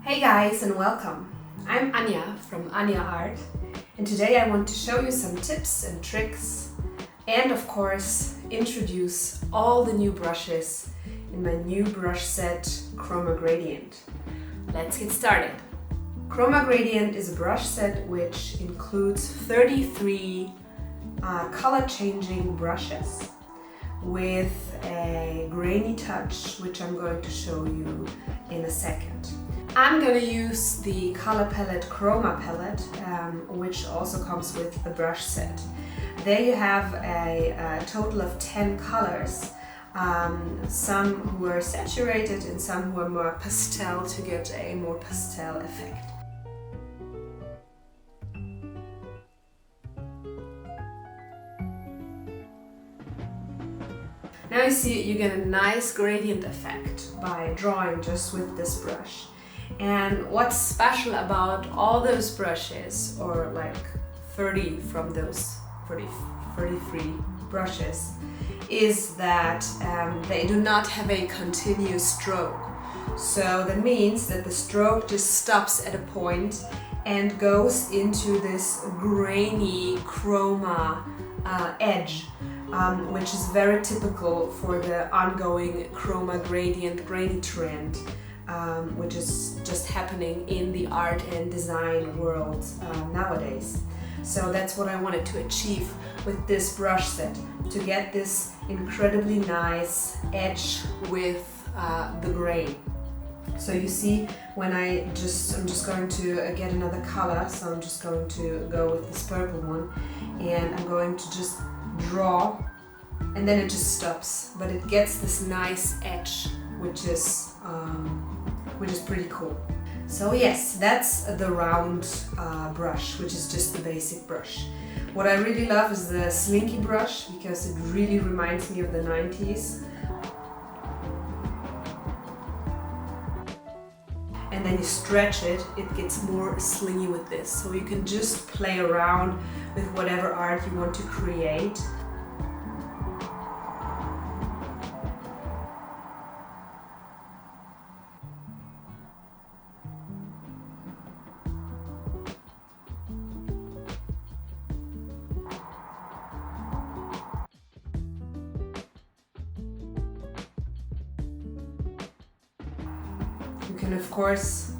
Hey guys and welcome! I'm Anya from AnniaArt and today I want to show you some tips and tricks and of course introduce all the new brushes in my new brush set CHROMA GRADIENT. Let's get started! CHROMA GRADIENT is a brush set which includes 33 color changing brushes with a grainy touch, which I'm going to show you in a second. I'm going to use the color palette CHROMA palette, which also comes with the brush set. There you have a total of 10 colors, some who are saturated and some who are more pastel to get a more pastel effect. Now you see you get a nice gradient effect by drawing just with this brush. And what's special about all those brushes, or like 30 from those 33 brushes, is that they do not have a continuous stroke. So that means that the stroke just stops at a point and goes into this grainy chroma edge. Which is very typical for the ongoing CHROMA gradient grainy trend, which is just happening in the art and design world nowadays. So that's what I wanted to achieve with this brush set, to get this incredibly nice edge with the grain. So you see, when I'm just going to get another color, so I'm just going to go with this purple one, and I'm going to just draw, and then it just stops, but it gets this nice edge, which is pretty cool. So yes, that's the round brush, which is just the basic brush. What I really love is the SLINKY brush, because it really reminds me of the 90s. And then you stretch it, it gets more slingy with this. So you can just play around with whatever art you want to create. You can of course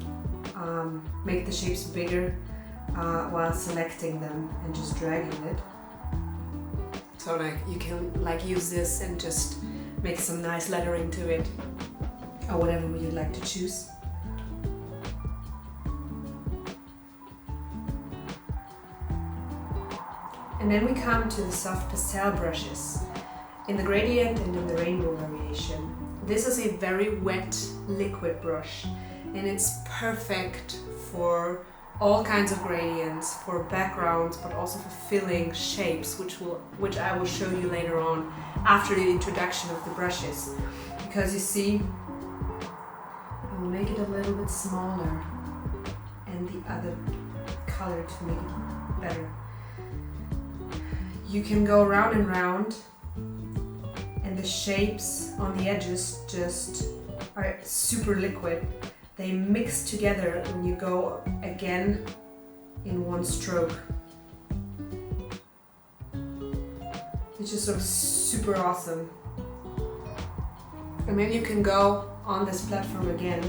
make the shapes bigger while selecting them and just dragging it. So like you can use this and just make some nice lettering to it, or whatever you'd like to choose. And then we come to the soft pastel brushes in the gradient and in the rainbow variation. This is a very wet liquid brush, and it's perfect for all kinds of gradients, for backgrounds, but also for filling shapes, which I will show you later on after the introduction of the brushes. Because you see, I will make it a little bit smaller and the other color to make it better. You can go round and round, and the shapes on the edges just are super liquid. They mix together when you go again in one stroke. It's just sort of super awesome. And then you can go on this platform again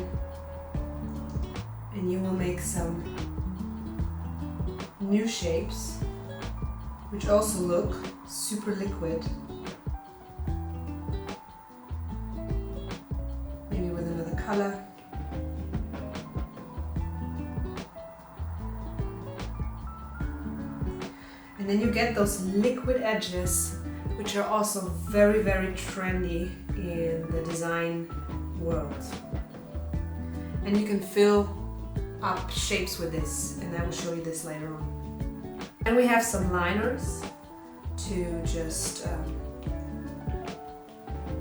and you will make some new shapes, which also look super liquid. Maybe with another color. And then you get those liquid edges, which are also very, very trendy in the design world. And you can fill up shapes with this, and I will show you this later on. And we have some liners to just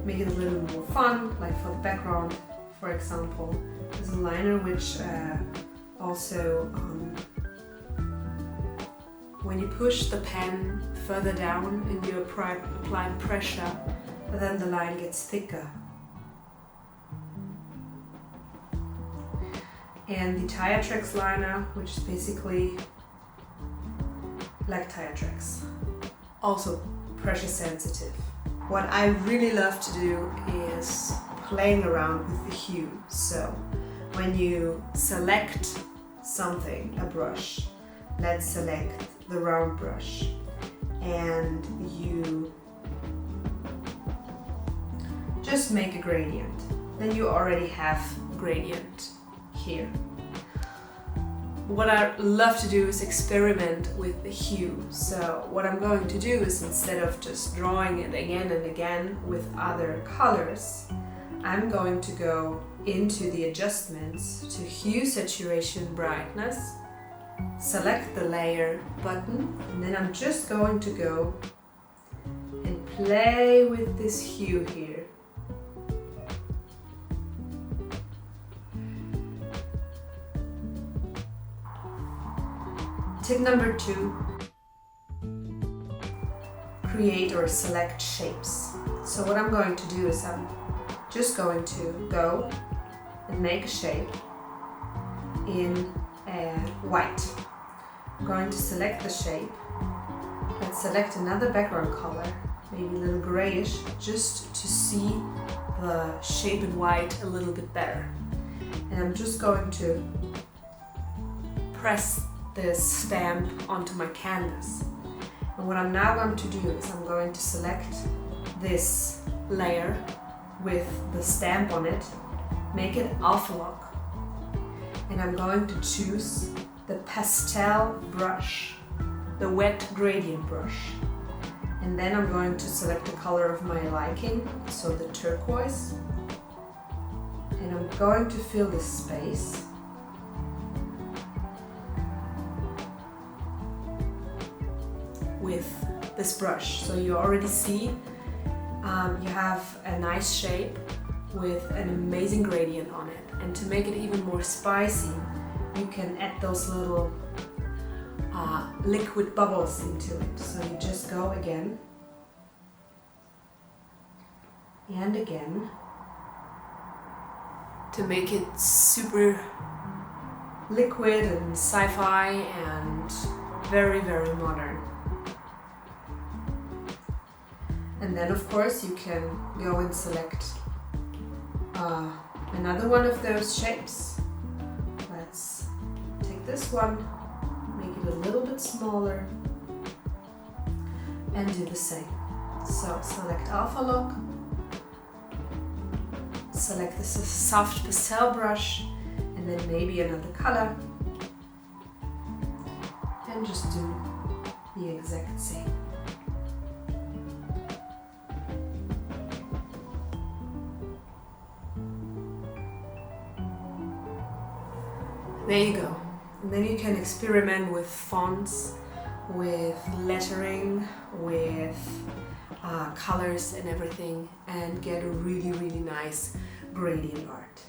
make it a little more fun, like for the background, for example. There's a liner which also when you push the pen further down and you apply pressure, then the line gets thicker. and the Tiatrex liner, which is basically like Tiatrex, also pressure sensitive. What I really love to do is playing around with the hue. So when you select something, a brush, let's select the round brush, and you just make a gradient, then you already have gradient here. What I love to do is experiment with the hue. So what I'm going to do is, instead of just drawing it again and again with other colors, I'm going to go into the adjustments to hue, saturation, brightness, select the layer button, and then I'm just going to go and play with this hue here. Tip number 2, create or select shapes. So what I'm going to do is I'm just going to go and make a shape in white. I'm going to select the shape. Let's select another background color, maybe a little grayish, just to see the shape in white a little bit better. And I'm just going to press this stamp onto my canvas. And what I'm now going to do is I'm going to select this layer with the stamp on it, make it alpha lock, and I'm going to choose the pastel brush, the wet gradient brush. And then I'm going to select the color of my liking, so the turquoise, and I'm going to fill this space with this brush. So you already see you have a nice shape with an amazing gradient on it. And to make it even more spicy, you can add those little liquid bubbles into it. So you just go again and again to make it super liquid and sci-fi and very, very modern. And then of course you can go and select another one of those shapes. Let's take this one, make it a little bit smaller, and do the same. So select alpha lock, select this soft pastel brush, and then maybe another color, and just do the exact same. There you go. And then you can experiment with fonts, with lettering, with colors and everything, and get a really, really nice gradient art.